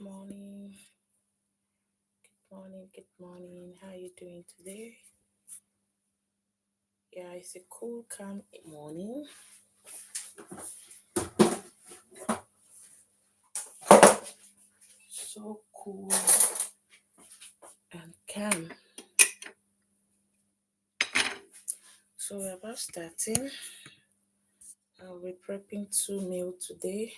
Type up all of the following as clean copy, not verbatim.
Morning, good morning. How are you doing today? Yeah, it's a cool, calm morning. So cool and calm. So we're about starting. I'll be prepping 2 meals today.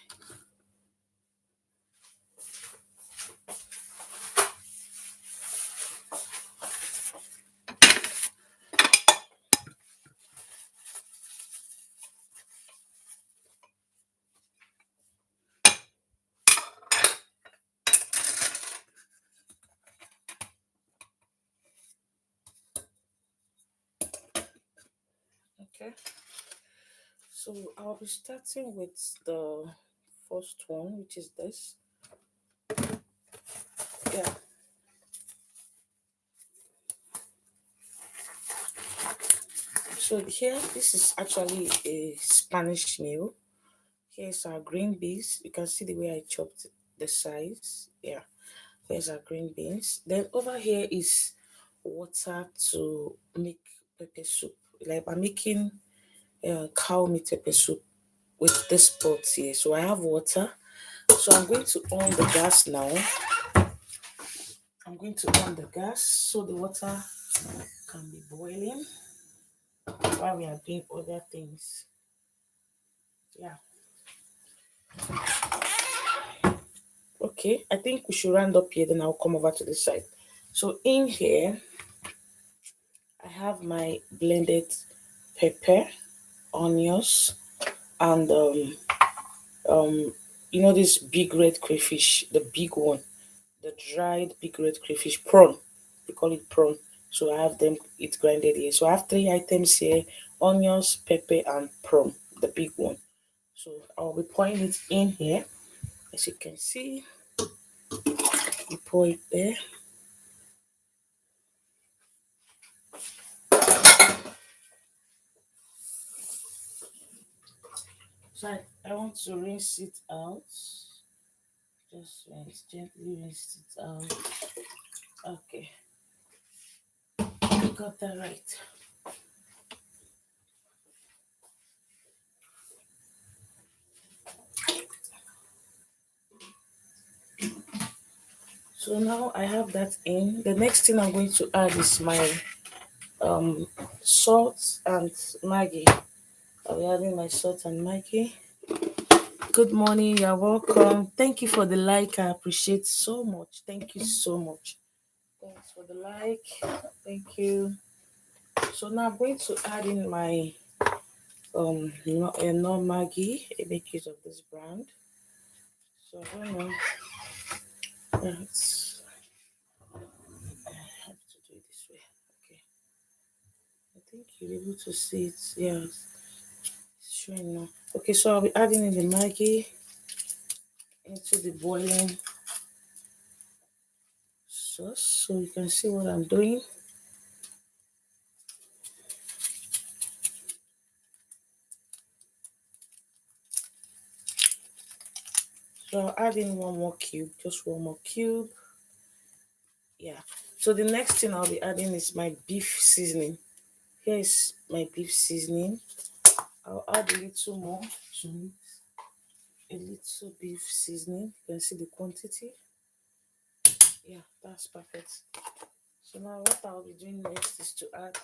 Okay. So I'll be starting with the first one, which is this. Yeah. So here, this is actually a Spanish meal. Here's our green beans. You can see the way I chopped the size. Yeah. Here's our green beans. Then over here is water to make pepper soup. Like I'm making cow meat pepper soup with this pot here. So I have water. So I'm going to on the gas now. I'm going to on the gas so the water can be boiling while we are doing other things. Yeah. Okay, I think we should round up here, then I'll come over to the side. So in here, I have my blended pepper, onions, and this big red crayfish, the big one, the dried big red crayfish prawn. They call it prawn. So I have them it grinded here. So I have 3 items here: onions, pepper, and prawn, the big one. So I'll be pouring it in here. As you can see, you pour it there. So I want to rinse it out. Just gently rinse it out. Okay, you got that right. So now I have that in. The next thing I'm going to add is my salt and Maggi. I'll be adding my salt and Maggi. Good morning, you're welcome. Thank you for the like. I appreciate so much. Thank you so much. Thanks for the like. Thank you. So now I'm going to add in my no Maggi. I make use of this brand. So I don't know. I have to do it this way. Okay. I think you're able to see it. Yeah, it's showing now. Okay, so I'll be adding in the Maggi into the boiling sauce so you can see what I'm doing. So I'll add in one more cube, just one more cube. Yeah. So the next thing I'll be adding is my beef seasoning. Here is my beef seasoning. I'll add a little more to it. A little beef seasoning. You can see the quantity. Yeah, that's perfect. So now what I'll be doing next is to add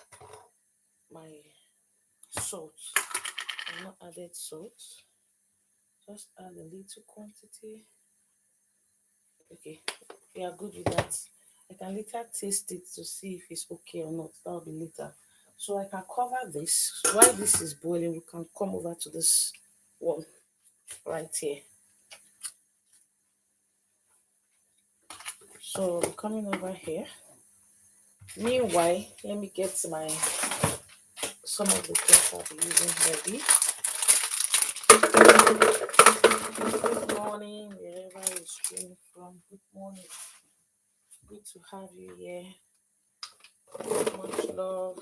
my salt. I've not added salt. Just add a little quantity. Okay, we are good with that. I can later taste it to see if it's okay or not. That'll be later. So I can cover this. While this is boiling, we can come over to this one right here. So I'm coming over here. Meanwhile, let me get my some of the things I'll be using ready. Good morning, wherever you're streaming from. Good morning. Good to have you here. Much love.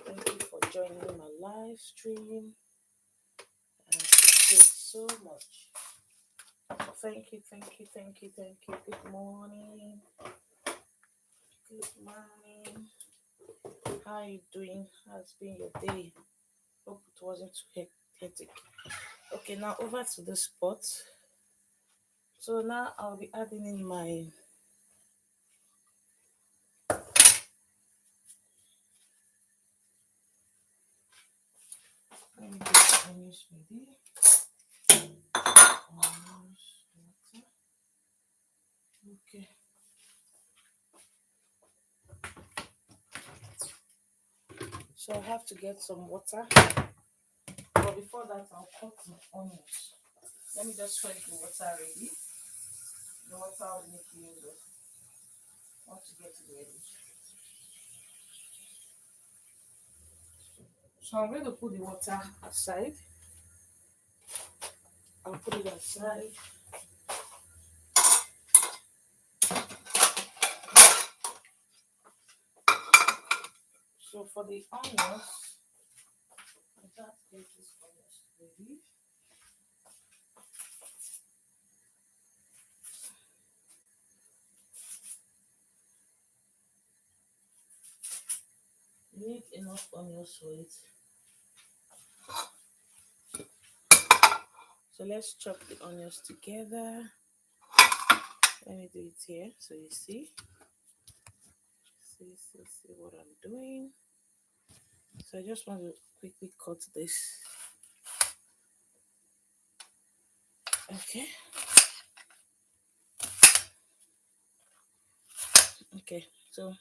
Thank you for joining my live stream. I appreciate so much thank you, thank you, thank you, thank you. Good morning. Good morning. How are you doing? How's been your day? Hope it wasn't too hectic. Okay, now over to the spot. So now I'll be adding in my let me get the onions ready. Onions, water. Okay. So I have to get some water. But before that, I'll cut some onions. Let me just fetch the water ready. The water I'll make use of once you get it ready. So I'm going to put the water aside. I'll put it aside. So for the onions, I just get this onions ready. You need enough onions for it. So let's chop the onions together. Let me do it here so you see. See what I'm doing. So I just want to quickly cut this. Okay. Okay. So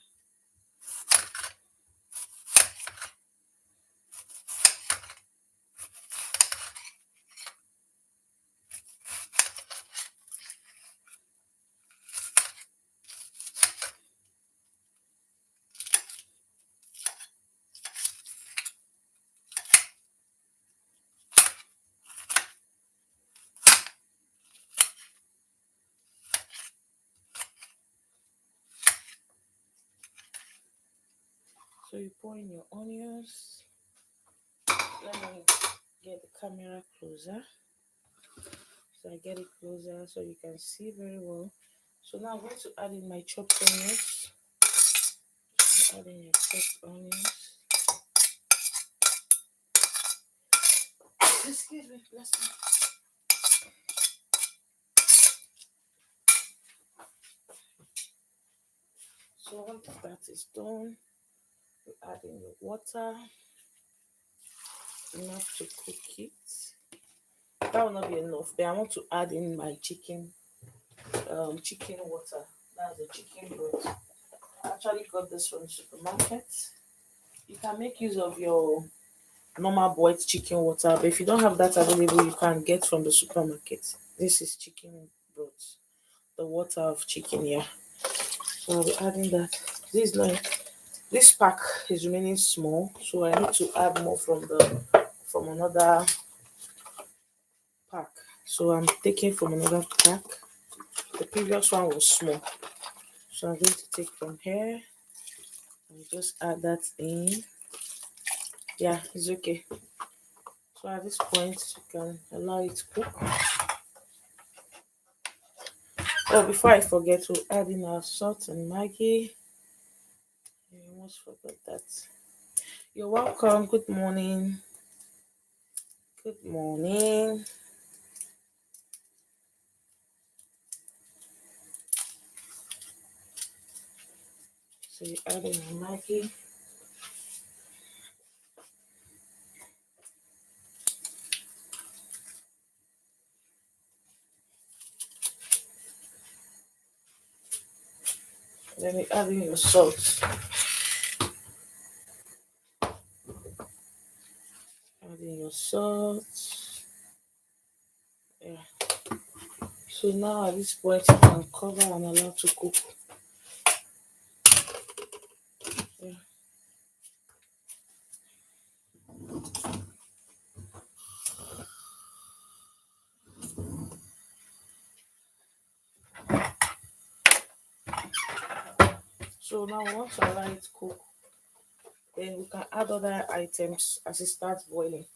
you pour in your onions. Let me get the camera closer. So I get it closer so you can see very well. So now I'm going to add in my chopped onions. Add in your chopped onions. Excuse me, bless me. So once that is done, you add in your water, enough to cook it. That will not be enough. Then I want to add in my chicken water. That's the chicken broth. I actually got this from the supermarket. You can make use of your normal boiled chicken water, but if you don't have that available, you can get from the supermarket. This is chicken broth, the water of chicken. Yeah. So I'll be adding that. This pack is remaining small, so I need to add more from another pack. So I'm taking from another pack. The previous one was small, so I'm going to take from here and just add that in. Yeah, it's okay. So at this point, you can allow it to cook. Oh, before I forget, to add in our salt and Maggi. I almost forgot that. You're welcome. Good morning. Good morning. So you add in Maggi. Then you add in your salt. Add in your salt. Yeah. So now at this point you can cover and allow to cook. Yeah. So now once you allow it to cook, then we can add other items as it starts boiling.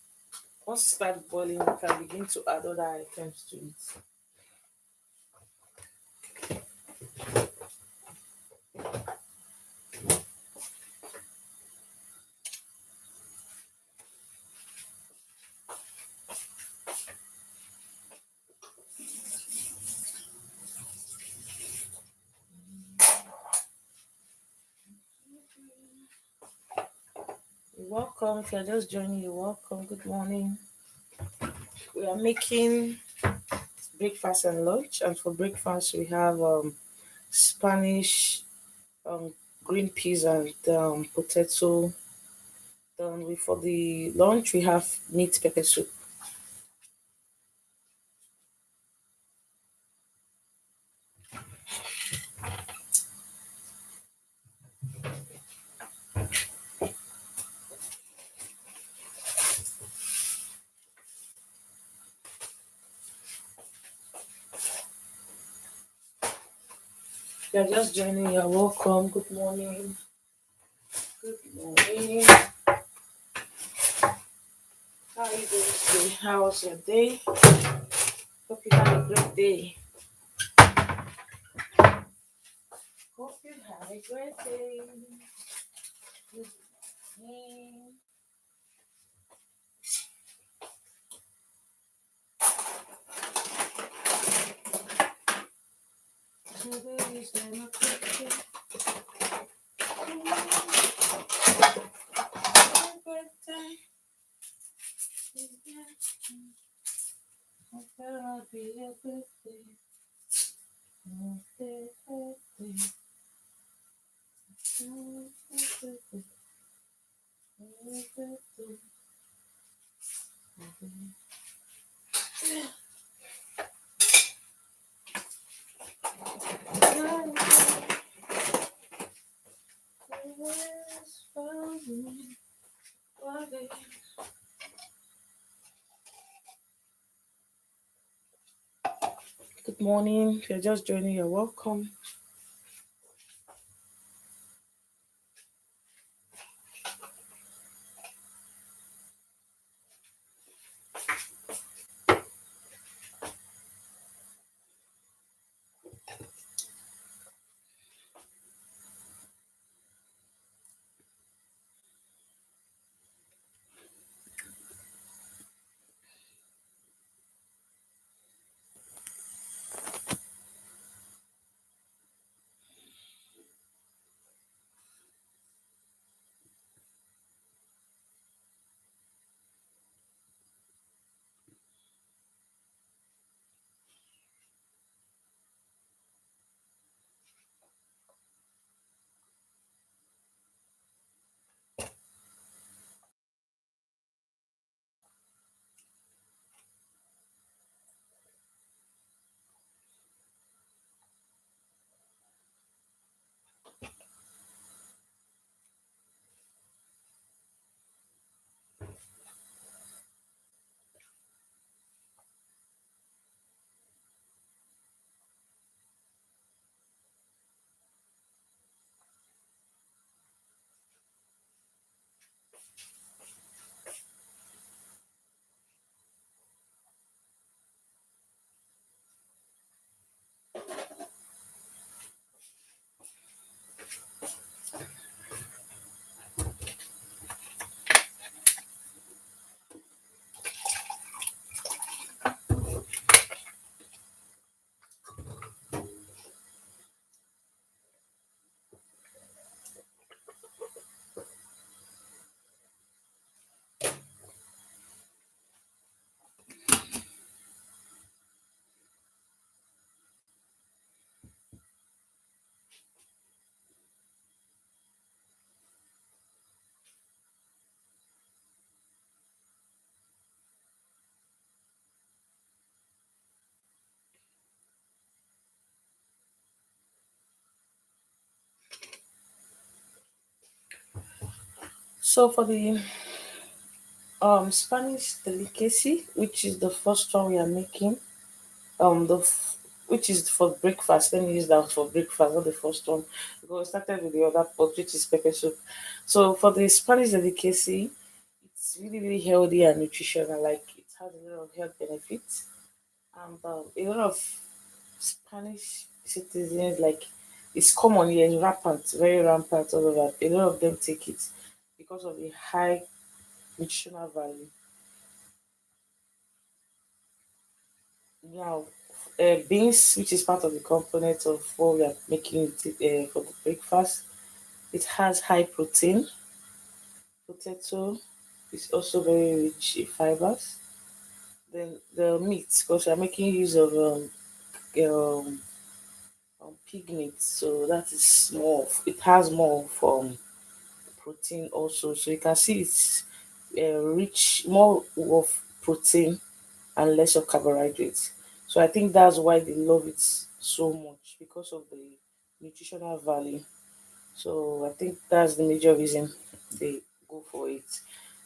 Once it starts boiling, we can begin to add other items to it. You're welcome. If you're just joining, you're welcome. Good morning. We are making breakfast and lunch, and for breakfast we have Spanish um, green peas and potato. Then for the lunch we have meat pepper soup. If you're just joining, you're welcome. Good morning. Good morning. How are you doing today? How was your day? Hope you had a great day. Hope you had a great day. Good morning. Today is democracy. Birthday. Hope it'll be a good day. Birthday, birthday. Good morning. If you're just joining, you're welcome. So for the Spanish delicacy, which is the first one we are making, which is for breakfast. Let me use that for breakfast, not the first one. Because we started with the other pot, which is pepper soup. So for the Spanish delicacy, it's really really healthy and nutritional. Like it has a lot of health benefits and a lot of Spanish citizens, like it's common here, it's rampant, very rampant all over. A lot of them take it because of the high nutritional value. Now, beans, which is part of the component of what we are making for the breakfast, it has high protein. Potato is also very rich in fibers. Then the meat, because we are making use of um, pig meat, so that is more. It has more of protein also. So you can see it's rich, more of protein and less of carbohydrates. So I think that's why they love it so much because of the nutritional value. So I think that's the major reason they go for it.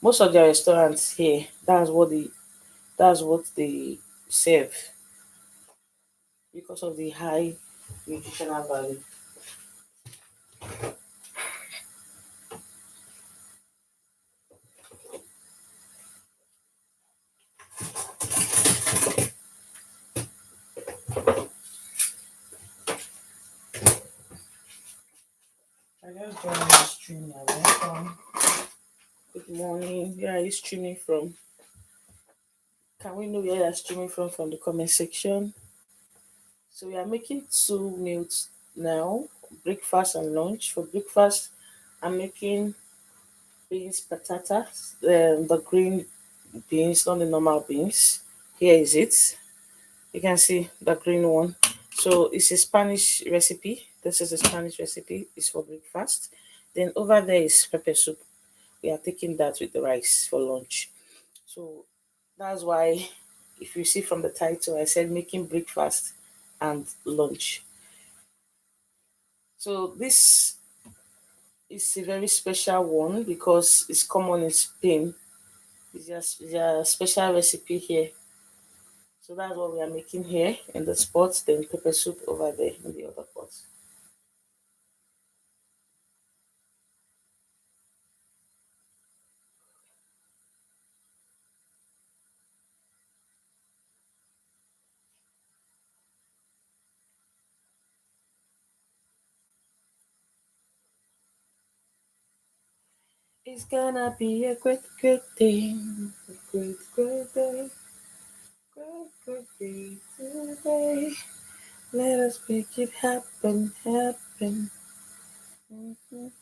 Most of the restaurants here, that's what they serve because of the high nutritional value. I just joined the stream now. Welcome. Good morning. Where are you streaming from? Can we know where you're streaming from the comment section? So we are making two meals now, breakfast and lunch. For breakfast, I'm making beans patatas, the green beans, not the normal beans. Here is it. You can see the green one. So it's a Spanish recipe. This is a Spanish recipe. It's for breakfast. Then over there is pepper soup. We are taking that with the rice for lunch. So that's why, if you see from the title, I said making breakfast and lunch. So this is a very special one because it's common in Spain. It's a special recipe here. So that's what we are making here in the pot. Then pepper soup over there in the other pot. It's gonna be a great, great day. A great, great day. Great, great day today. Let us make it happen, happen. Mhm.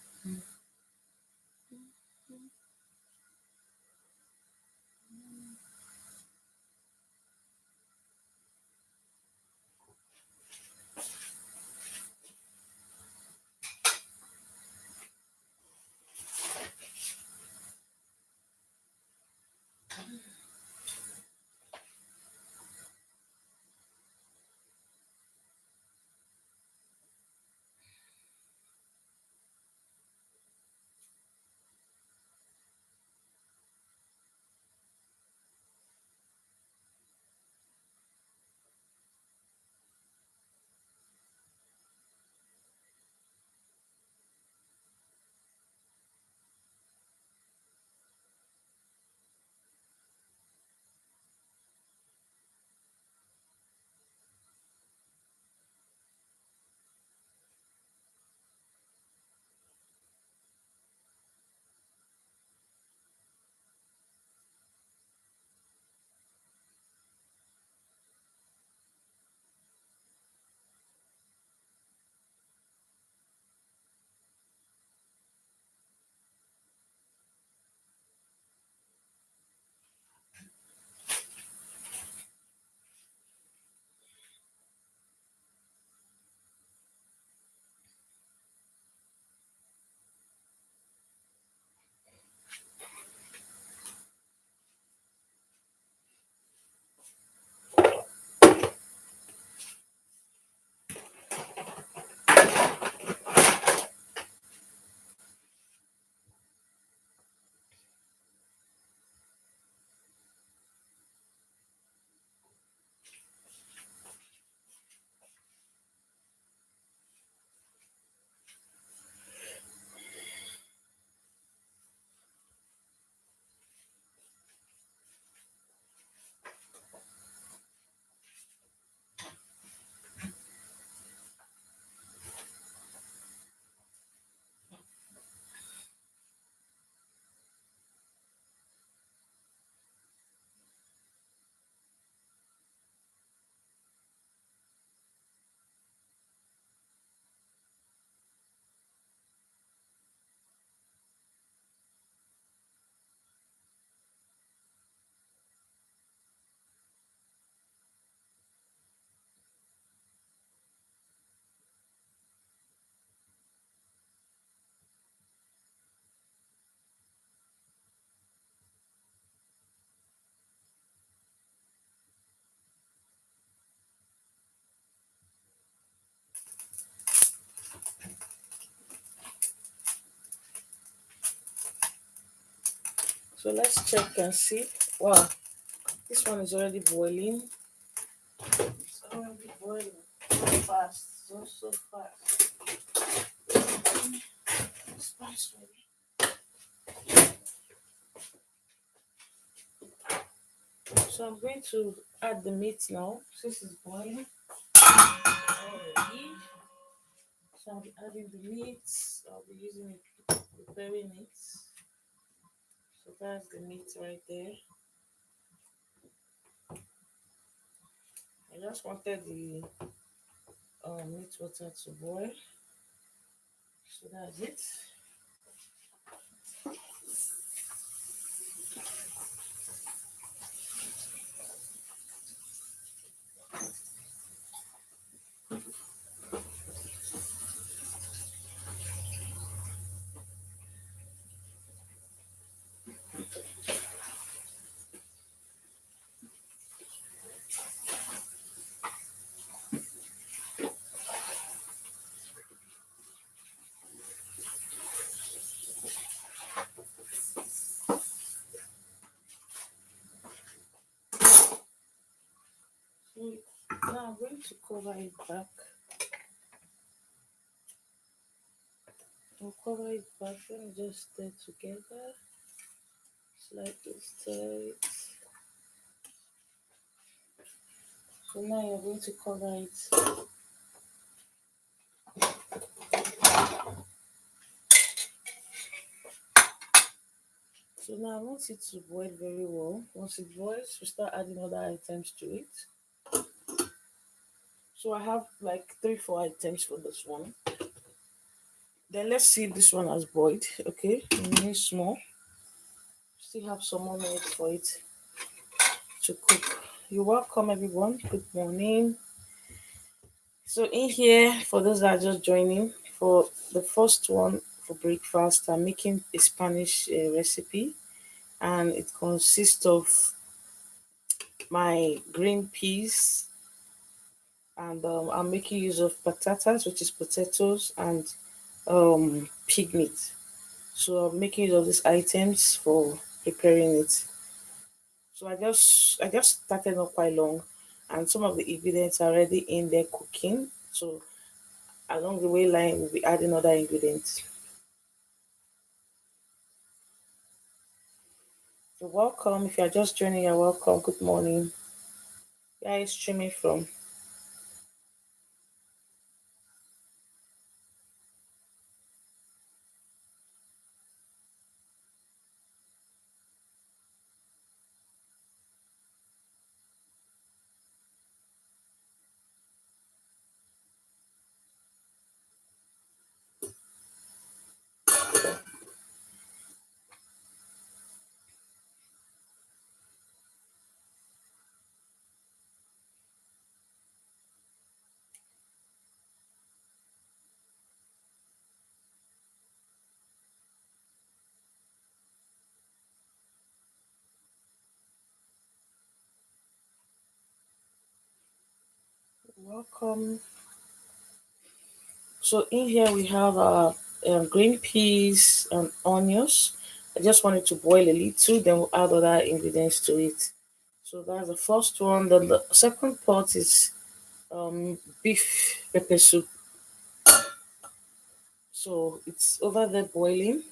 So let's check and see. Wow, this one is already boiling. It's already boiling. So fast. So fast. Spice ready. So I'm going to add the meat now. Since it's boiling already. So I'll be adding the meat. I'll be using it, preparing it. So that's the meat right there. I just wanted the meat water to boil. So that's it. So now I'm going to cover it back. I'll cover it back. Let me just stir together. Slightly stir it. So now you're going to cover it. So now I want it to boil very well. Once it boils, we start adding other items to it. So I have like 3-4 items for this one. Then let's see if this one has boiled. Okay, really small. Still have some more minutes for it to cook. You're welcome, everyone. Good morning. So in here, for those that are just joining, for the first one for breakfast, I'm making a Spanish recipe, and it consists of my green peas, and I'm making use of patatas, which is potatoes, and pig meat. So I'm making use of these items for preparing it. So I just started not quite long, and some of the ingredients are already in there cooking. So along the way line, we'll be adding other ingredients. You're welcome. If you're just joining, you're welcome. Good morning. Where are you streaming from? Welcome. So in here we have green peas and onions. I just wanted to boil a little, then we'll add other ingredients to it. So that's the first one. Then the second pot is beef pepper soup. So it's over there boiling.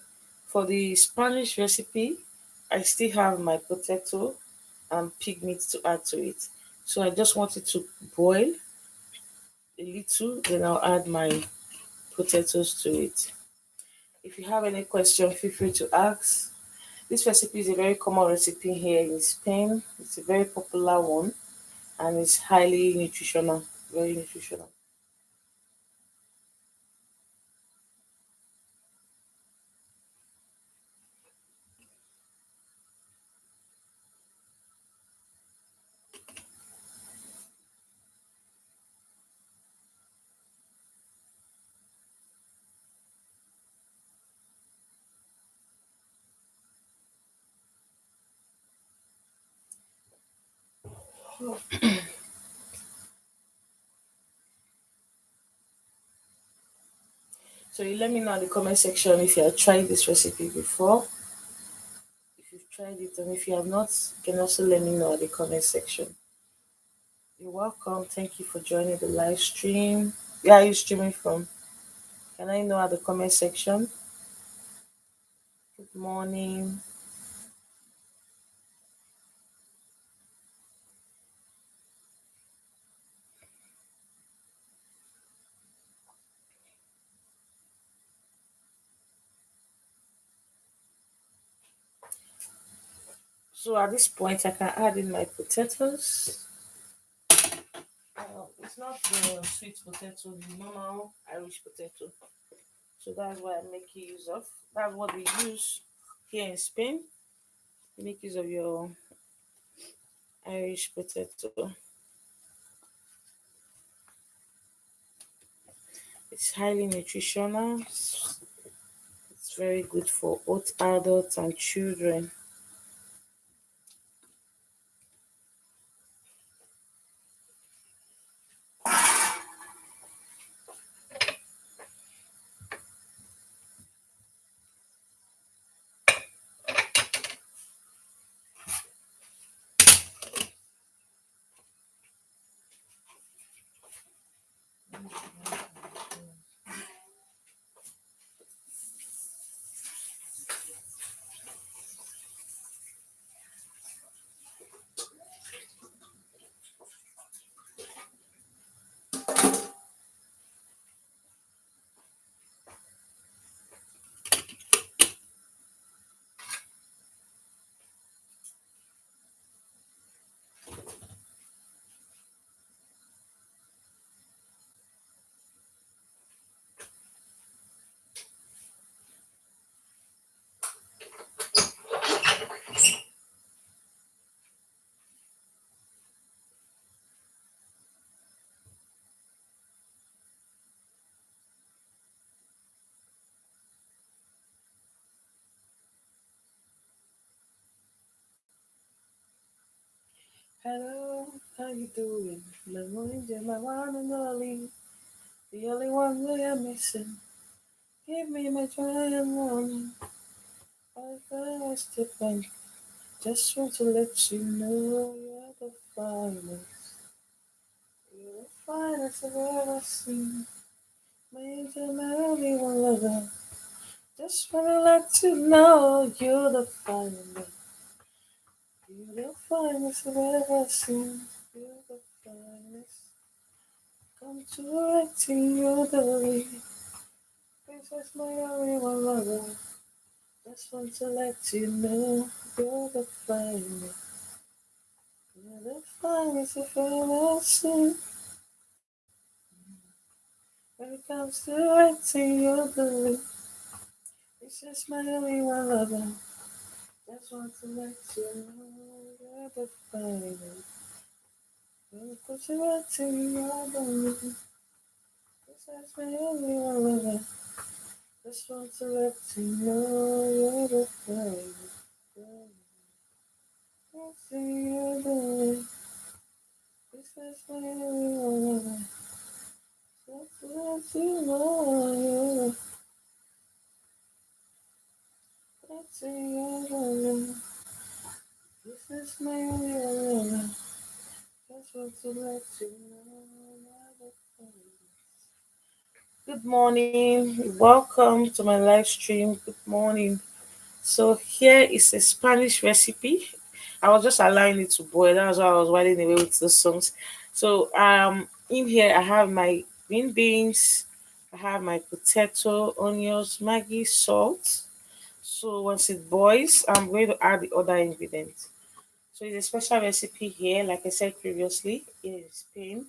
For the Spanish recipe, I still have my potato and pig meat to add to it. So I just want it to boil a little, then I'll add my potatoes to it. If you have any question, feel free to ask. This recipe is a very common recipe here in Spain. It's a very popular one, and it's highly nutritional, very nutritional. So you let me know in the comment section if you have tried this recipe before. If you've tried it, and if you have not, you can also let me know at the comment section. You're welcome. Thank you for joining the live stream. Where are you streaming from? Can I know at the comment section? Good morning. So at this point, I can add in my potatoes. It's not the sweet potato, the normal Irish potato. So that's what I make use of. That's what we use here in Spain. You make use of your Irish potato. It's highly nutritional. It's very good for both adults and children. Hello, how you doing? My morning, my one and only, the only one we are missing. Give me my joy and morning. I got to find. Just want to let you know you're the finest. You're the finest I've ever seen. My angel, my only one lover. Just wanna let you know you're the finest. You're the finest I've ever seen. You're the finest. Come to acting, you're the lead. Princess, my only one lover. Just want to let you know you're the finest. You're the finest I've ever seen. When it comes to acting, you're the lead. Princess, my only one lover. Just want to let you know you're the finest. When it comes to acting, you're the lead. Princess, my only one lover. Just want to let you know you're the finest. Acting, you're the lead. Princess, my only one lover. Just want to know you're the acting, you're the lead. This is my only one. Just want to let you know you're the finest. Good morning. Welcome to my live stream. Good morning. So here is a Spanish recipe. I was just allowing it to boil. That's why I was winding away with the songs. So in here I have my green beans, I have my potato, onions, Maggi, salt. So once it boils, I'm going to add the other ingredients. So it's a special recipe here, like I said previously, in Spain.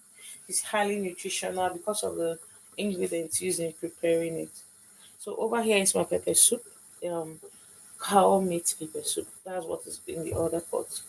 It's highly nutritional because of the ingredients used in preparing it. So over here is my pepper soup, um, cow meat pepper soup. That's what is in the other pot.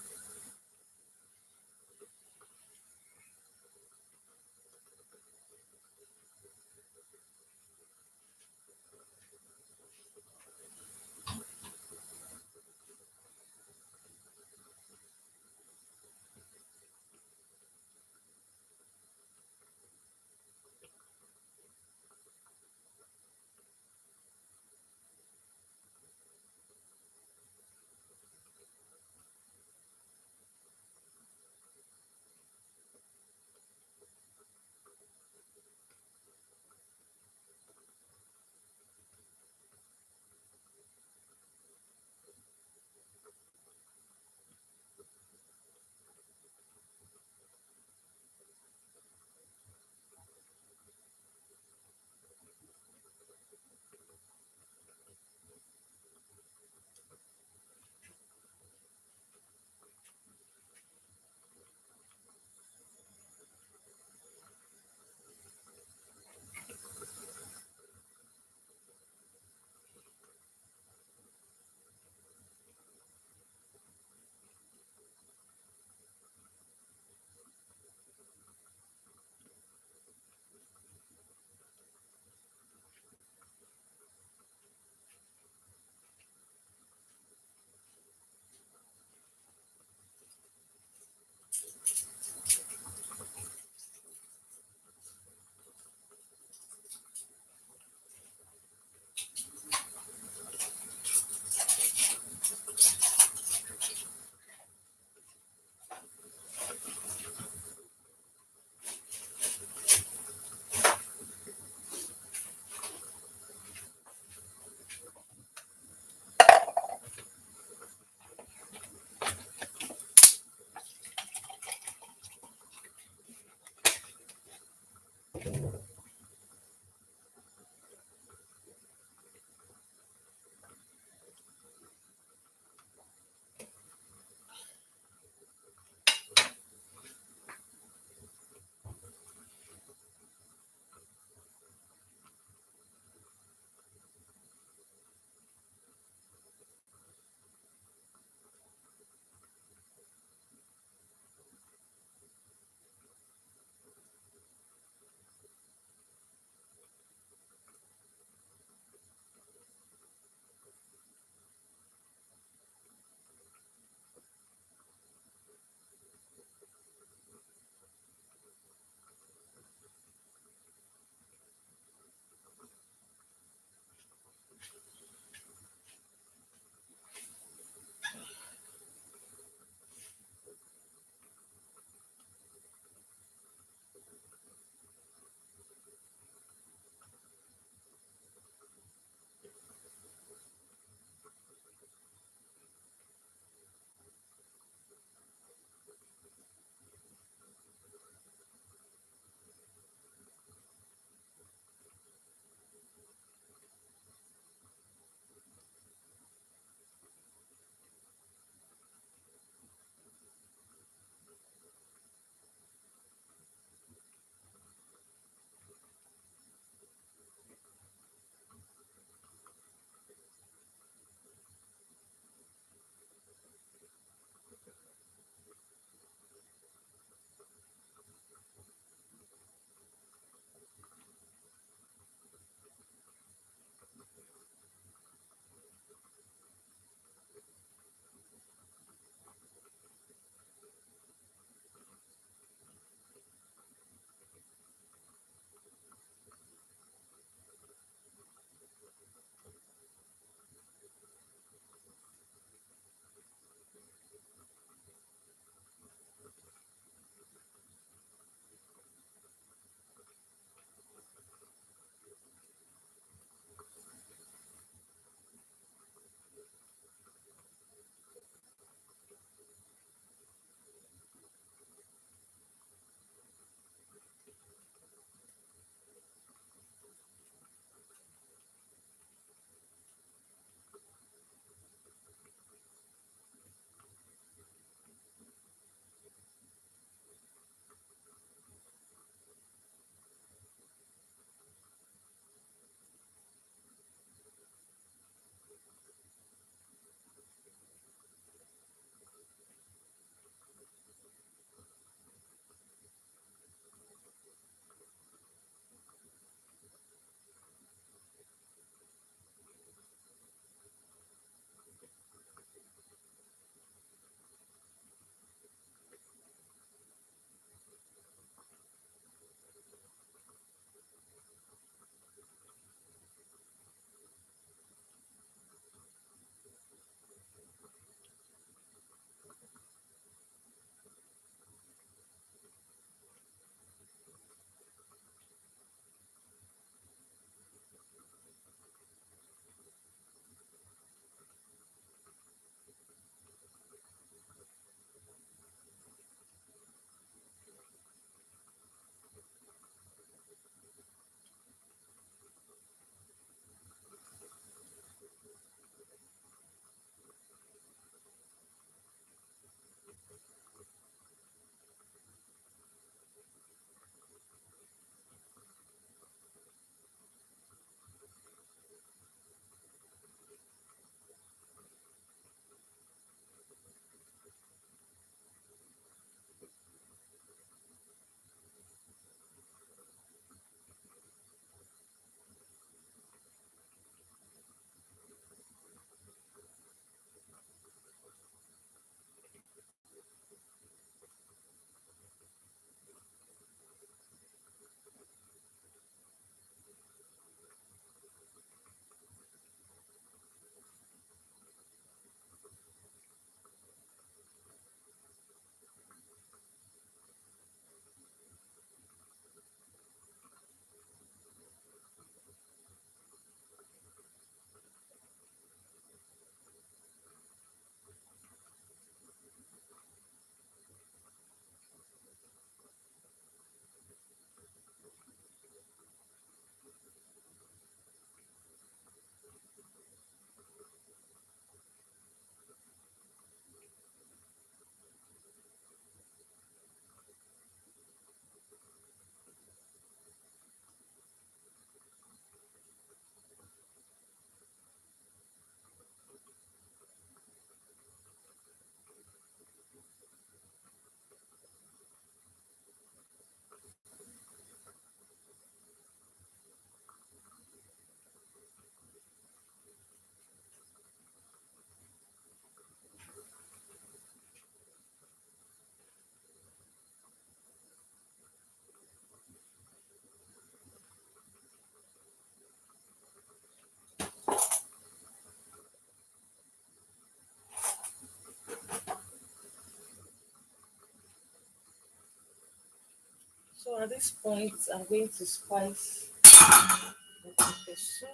So at this point, I'm going to spice the pepper soup.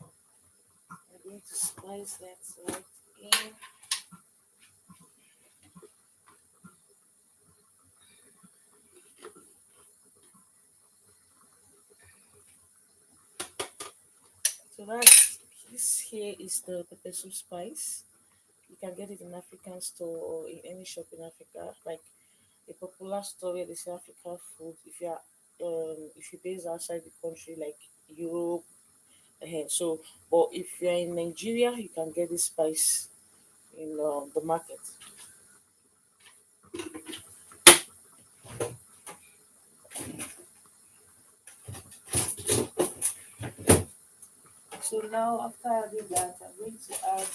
I'm going to spice that right in. So that's this here is the pepper soup spice. You can get it in African store or in any shop in Africa, like a popular store where they sell African food. If you're based outside the country, like Europe, so but if you're in Nigeria, you can get this spice in the market. So now after adding that, I'm going to add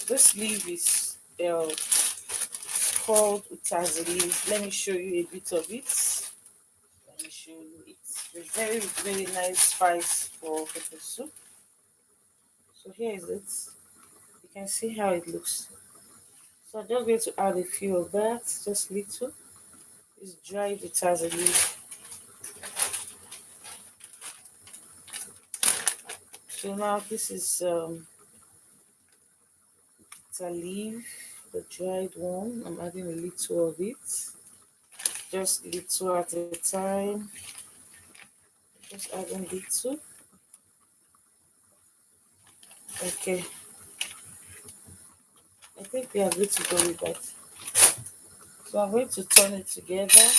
this leaf is called utazi leaf. Let me show you a bit of it. Let me show you. It's a very very nice spice for pepper soup. So here is it. You can see how it looks. So I'm just going to add a few of that, just little. It's dried utazi leaf. So now this is it's a leaf, the dried one. I'm adding a little of it, just little at a time. Just adding little. Okay, I think we are good to go with that. So I'm going to turn it together,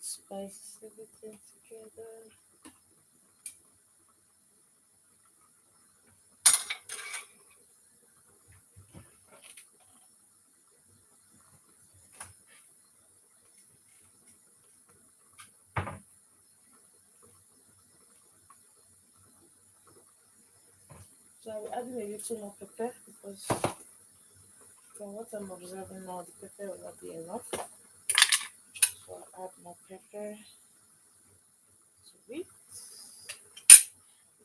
spice everything together. So I'll be adding a little more pepper because from what I'm observing now, the pepper will not be enough. So I'll add more pepper to it.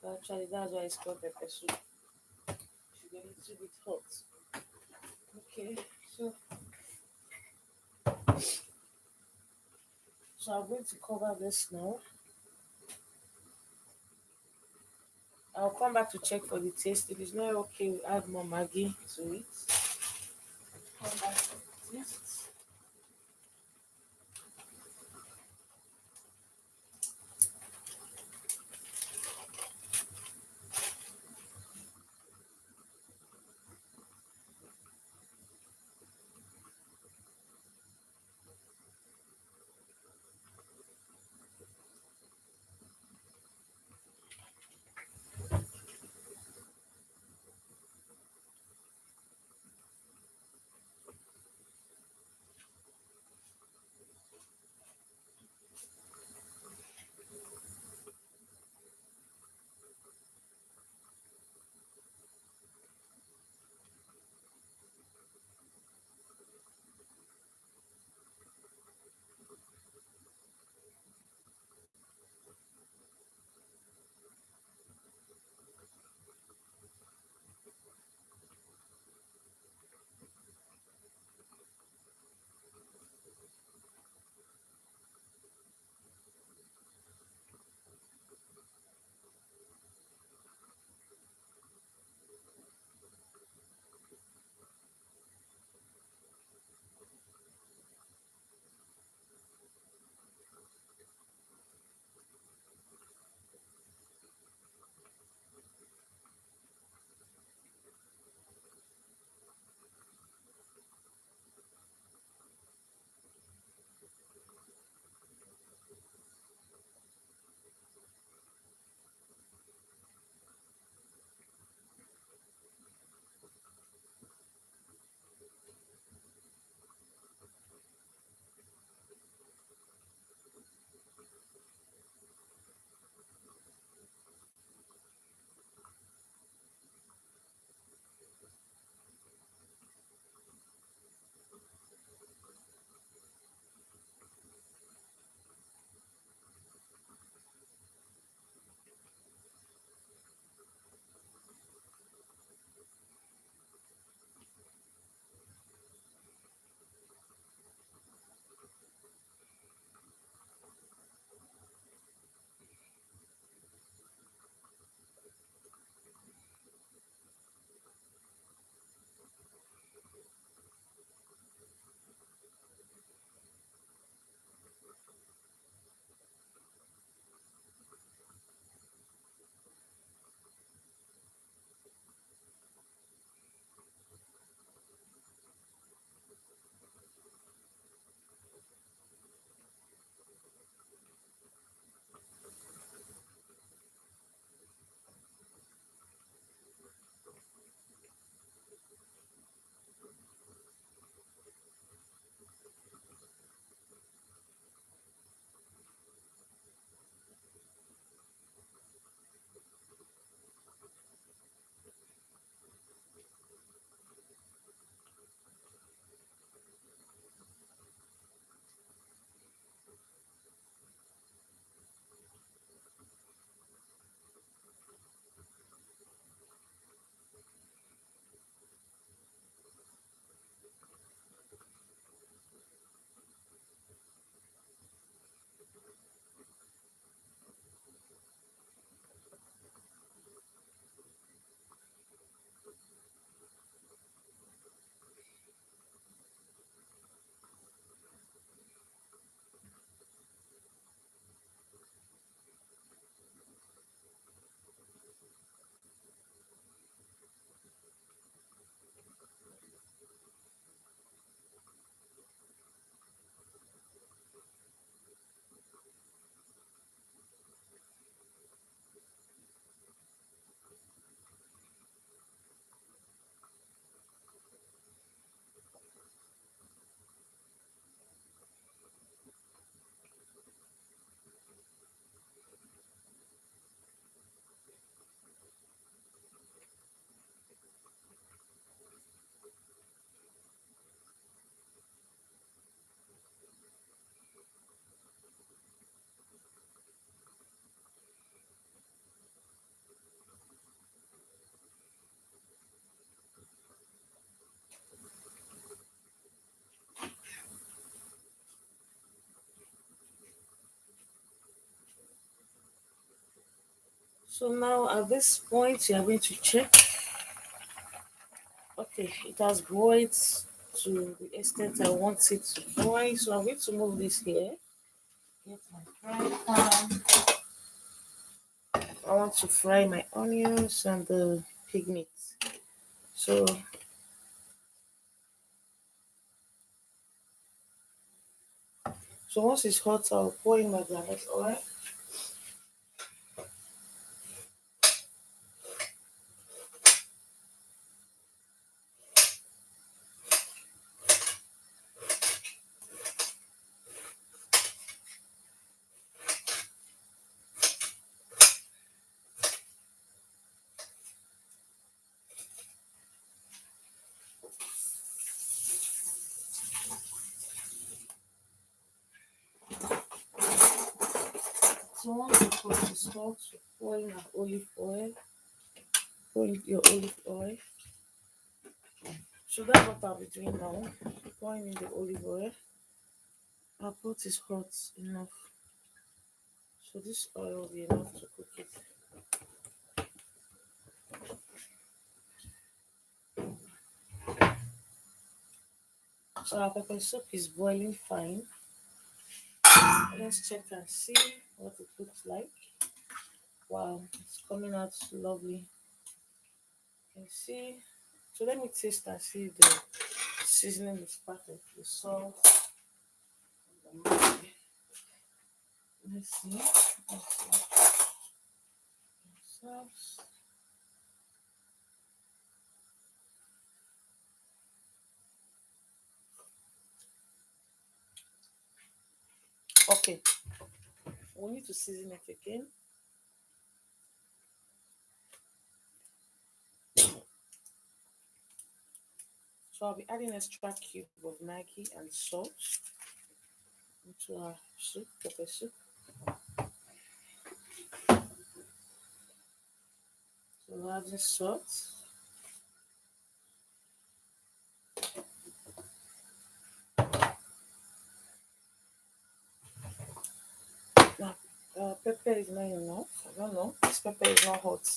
Actually, that's why it's called pepper soup. It should be a little bit hot. Okay, so I'm going to cover this now. I'll come back to check for the taste. If it's not okay, we'll add more Maggi to it. Come back for the taste. So now at this point, you are going to check. Okay, it has boiled to the extent I want it to boil. So I'm going to move this here. Get my frying pan. I want to fry my onions and the pig meat. So once it's hot, I'll pour in my garlic oil. So once the pot is hot, you pour in our olive oil. Pour in your olive oil. So that's what I'll be doing now. Pouring in the olive oil. Our pot is hot enough. So this oil will be enough to cook it. So our pepper soup is boiling fine. Let's check and see what it looks like. Wow, it's coming out lovely. You can see. So let me taste and see if the seasoning is perfect. The salt, the Maggi. Let's see. Let's see. Sauce. Okay, we need to season it again. So I'll be adding extra cube of Maggi and salt into our soup, pepper soup. So we're adding salt. Now, pepper is not enough. I don't know. This pepper is not hot.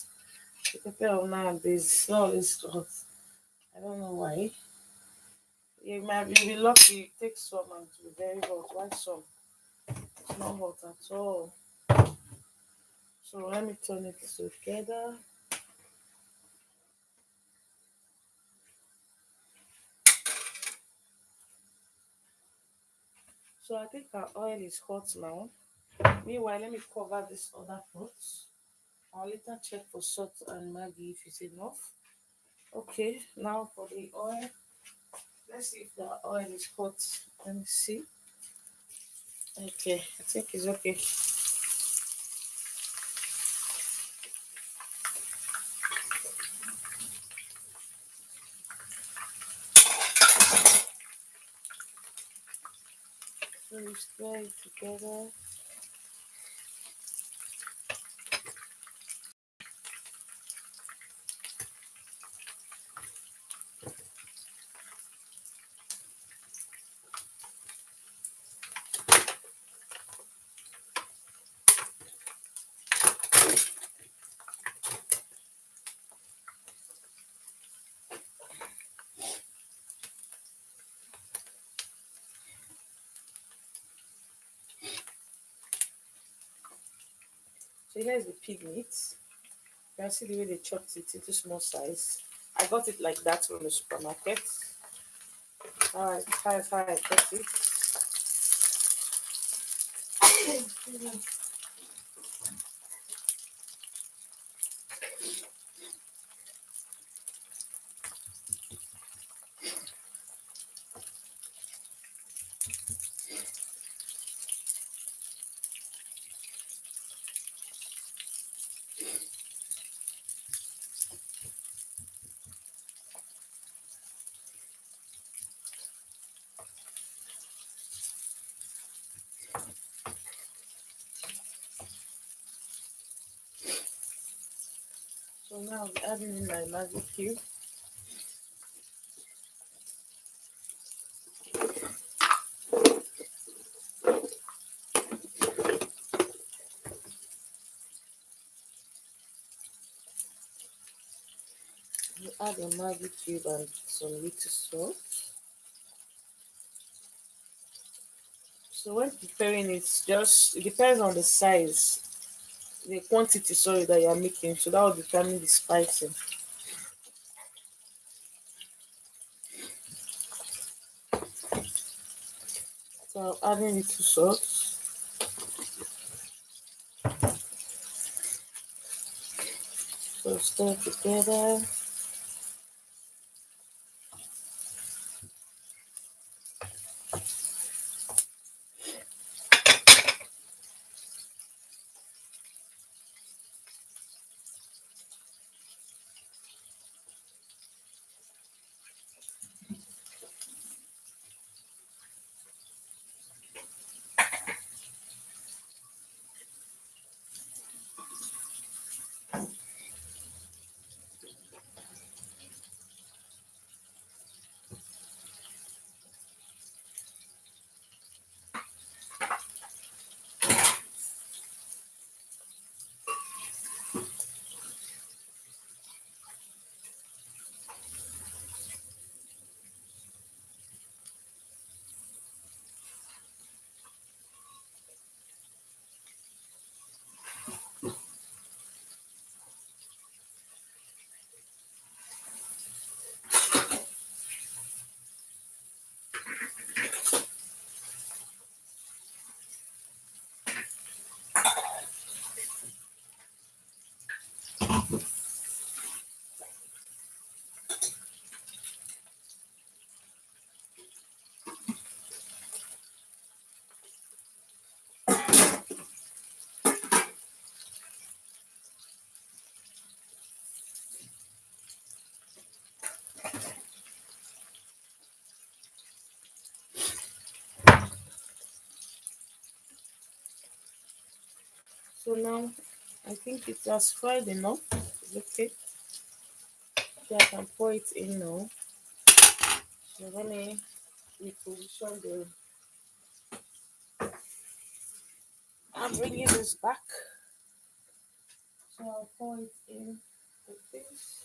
The pepper of nowadays is not always hot. I don't know why. You'll be lucky. You take some and to be very hot. Why some? It's not hot at all. So let me turn it together. So I think our oil is hot now. Meanwhile, let me cover this other pot. I'll later check for salt and Maggi if it's enough. Okay, now for the oil. Let's see if the oil is hot. Let me see. Okay, I think it's okay. So we stir it together. So here's the pig meat. You can see the way they chopped it into small size. I got it like that from the supermarket. Alright, how I got it. So now I'm adding in my Maggi cube. add a Maggi cube and some little salt. So when preparing it, just it depends on the size, the quantity, sorry, that you are making. So that will determine the spicing. So adding little salt. So stir together. So now I think it has fried enough. It's okay. So I can pour it in now. So let me reposition the. I'm bringing this back. So I'll pour it in like this.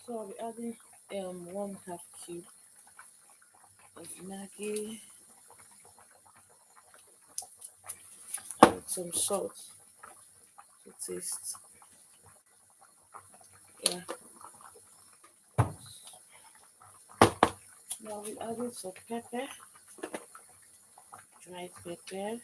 So I'll be adding 1/2 cube of Maggi and some salt to taste. Yeah. Now I'll be adding some pepper, dried pepper.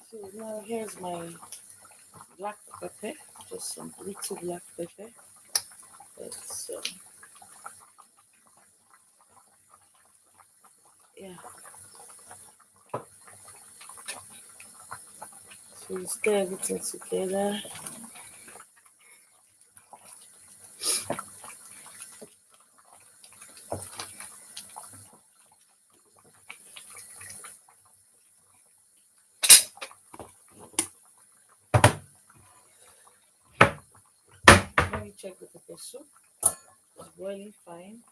So now here's my black pepper, just some little black pepper. Let's yeah. So you stir everything together. check the pepper soup. It's boiling fine.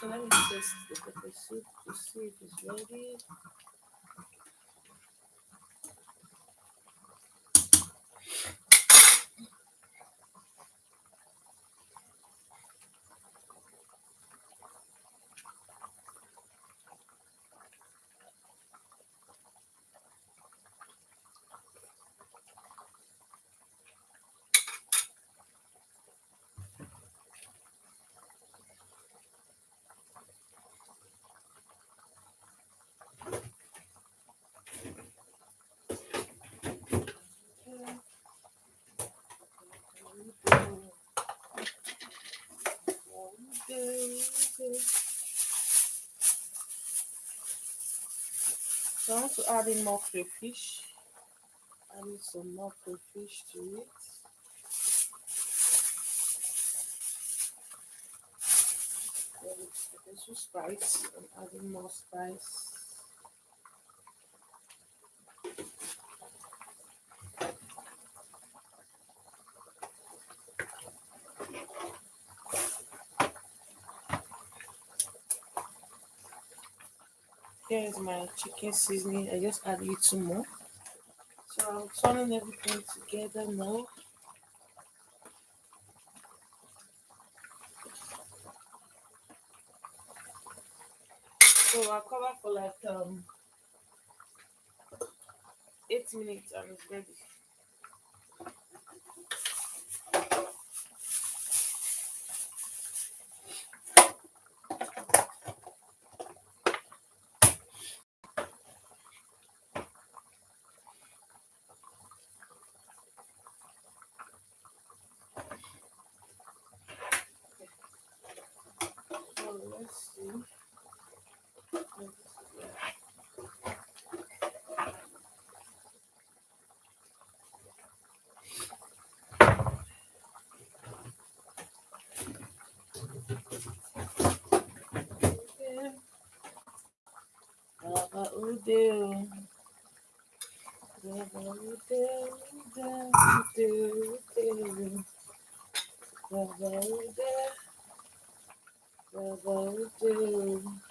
So let me taste the pepper soup to see if it's ready. So I want to add in more crayfish. Adding some more crayfish to it. Then it's also spice. I'm adding more spice. Here is my chicken seasoning. I just add a little more. So I'm turning everything together now. So I'll cover for like 8 minutes and it's ready. So let's see. Baba Ude, Baba Ude, Ude, Ude, Baba Ude, Baba Ude.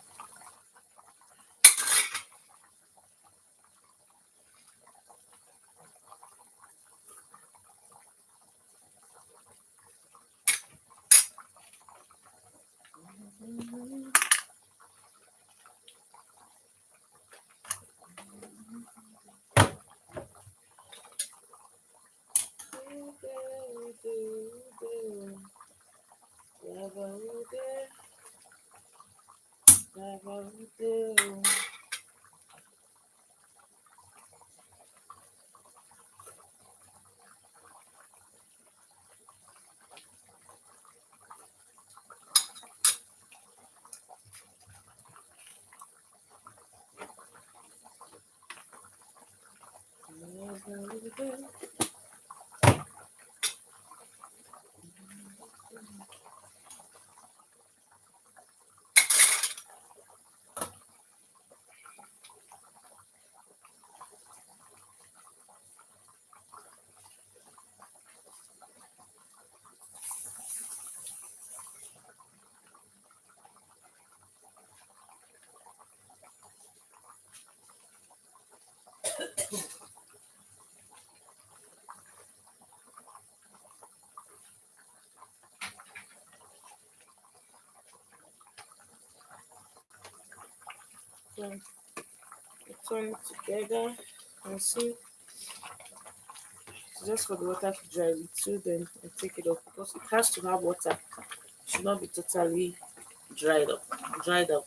So turn it together and see. Just for the water to dry a little, then I take it off because it has to have water. It should not be totally dried up. Dried out.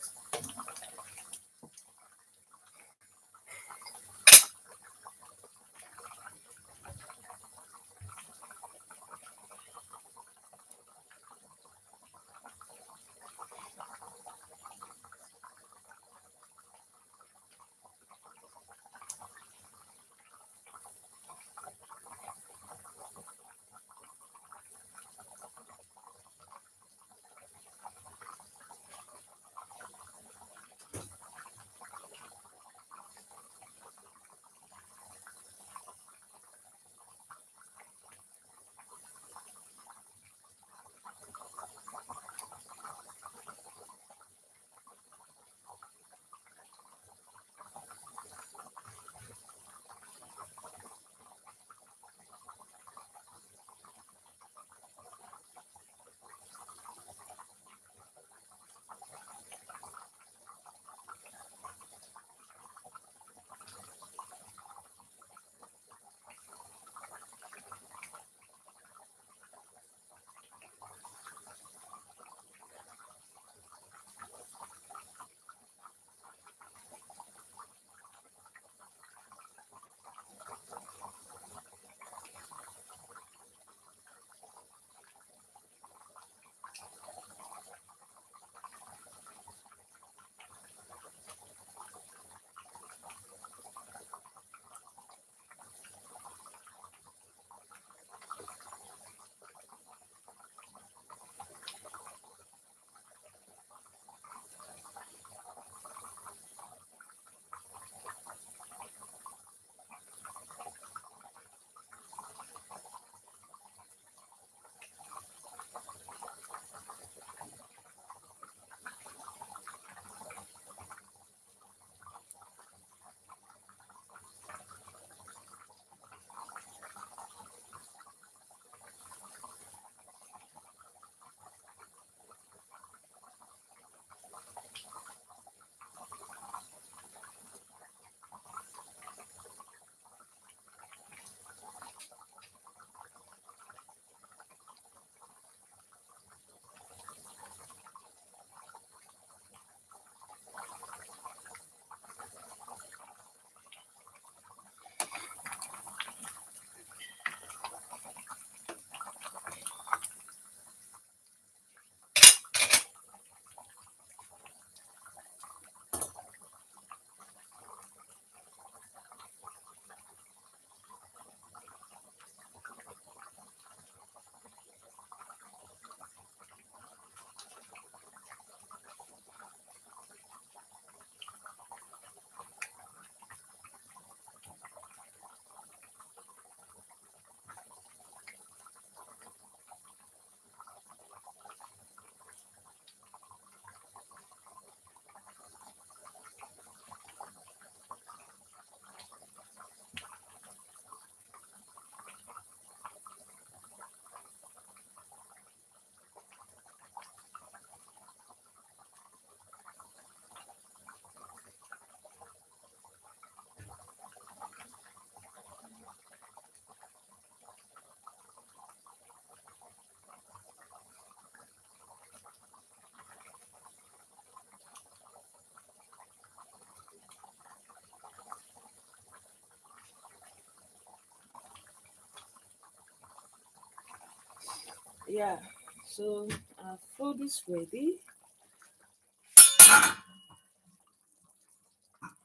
Yeah, so our food is ready.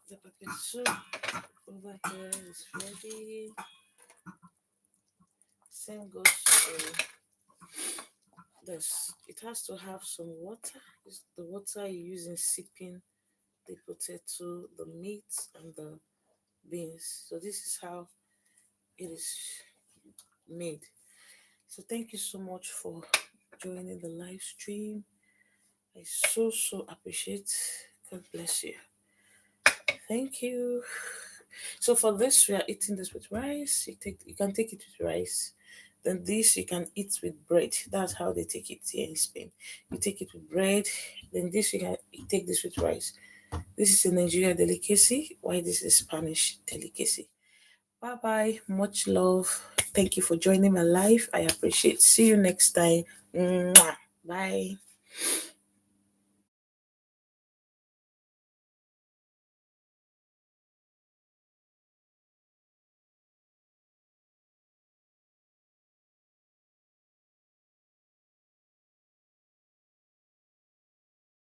The pepper soup over here is ready. Same goes to this. It has to have some water. It's the water you use in sipping the potato, the meat, and the beans. So this is how it is made. So thank you so much for joining the live stream. I so appreciate. God bless you. Thank you. So for this, we are eating this with rice. You can take it with rice. Then this you can eat with bread. That's how they take it here in Spain. You take it with bread. Then this you take this with rice. This is a Nigeria delicacy. Why this is Spanish delicacy. Bye bye. Much love. Thank you for joining my live. I appreciate. See you next time. Mwah. Bye.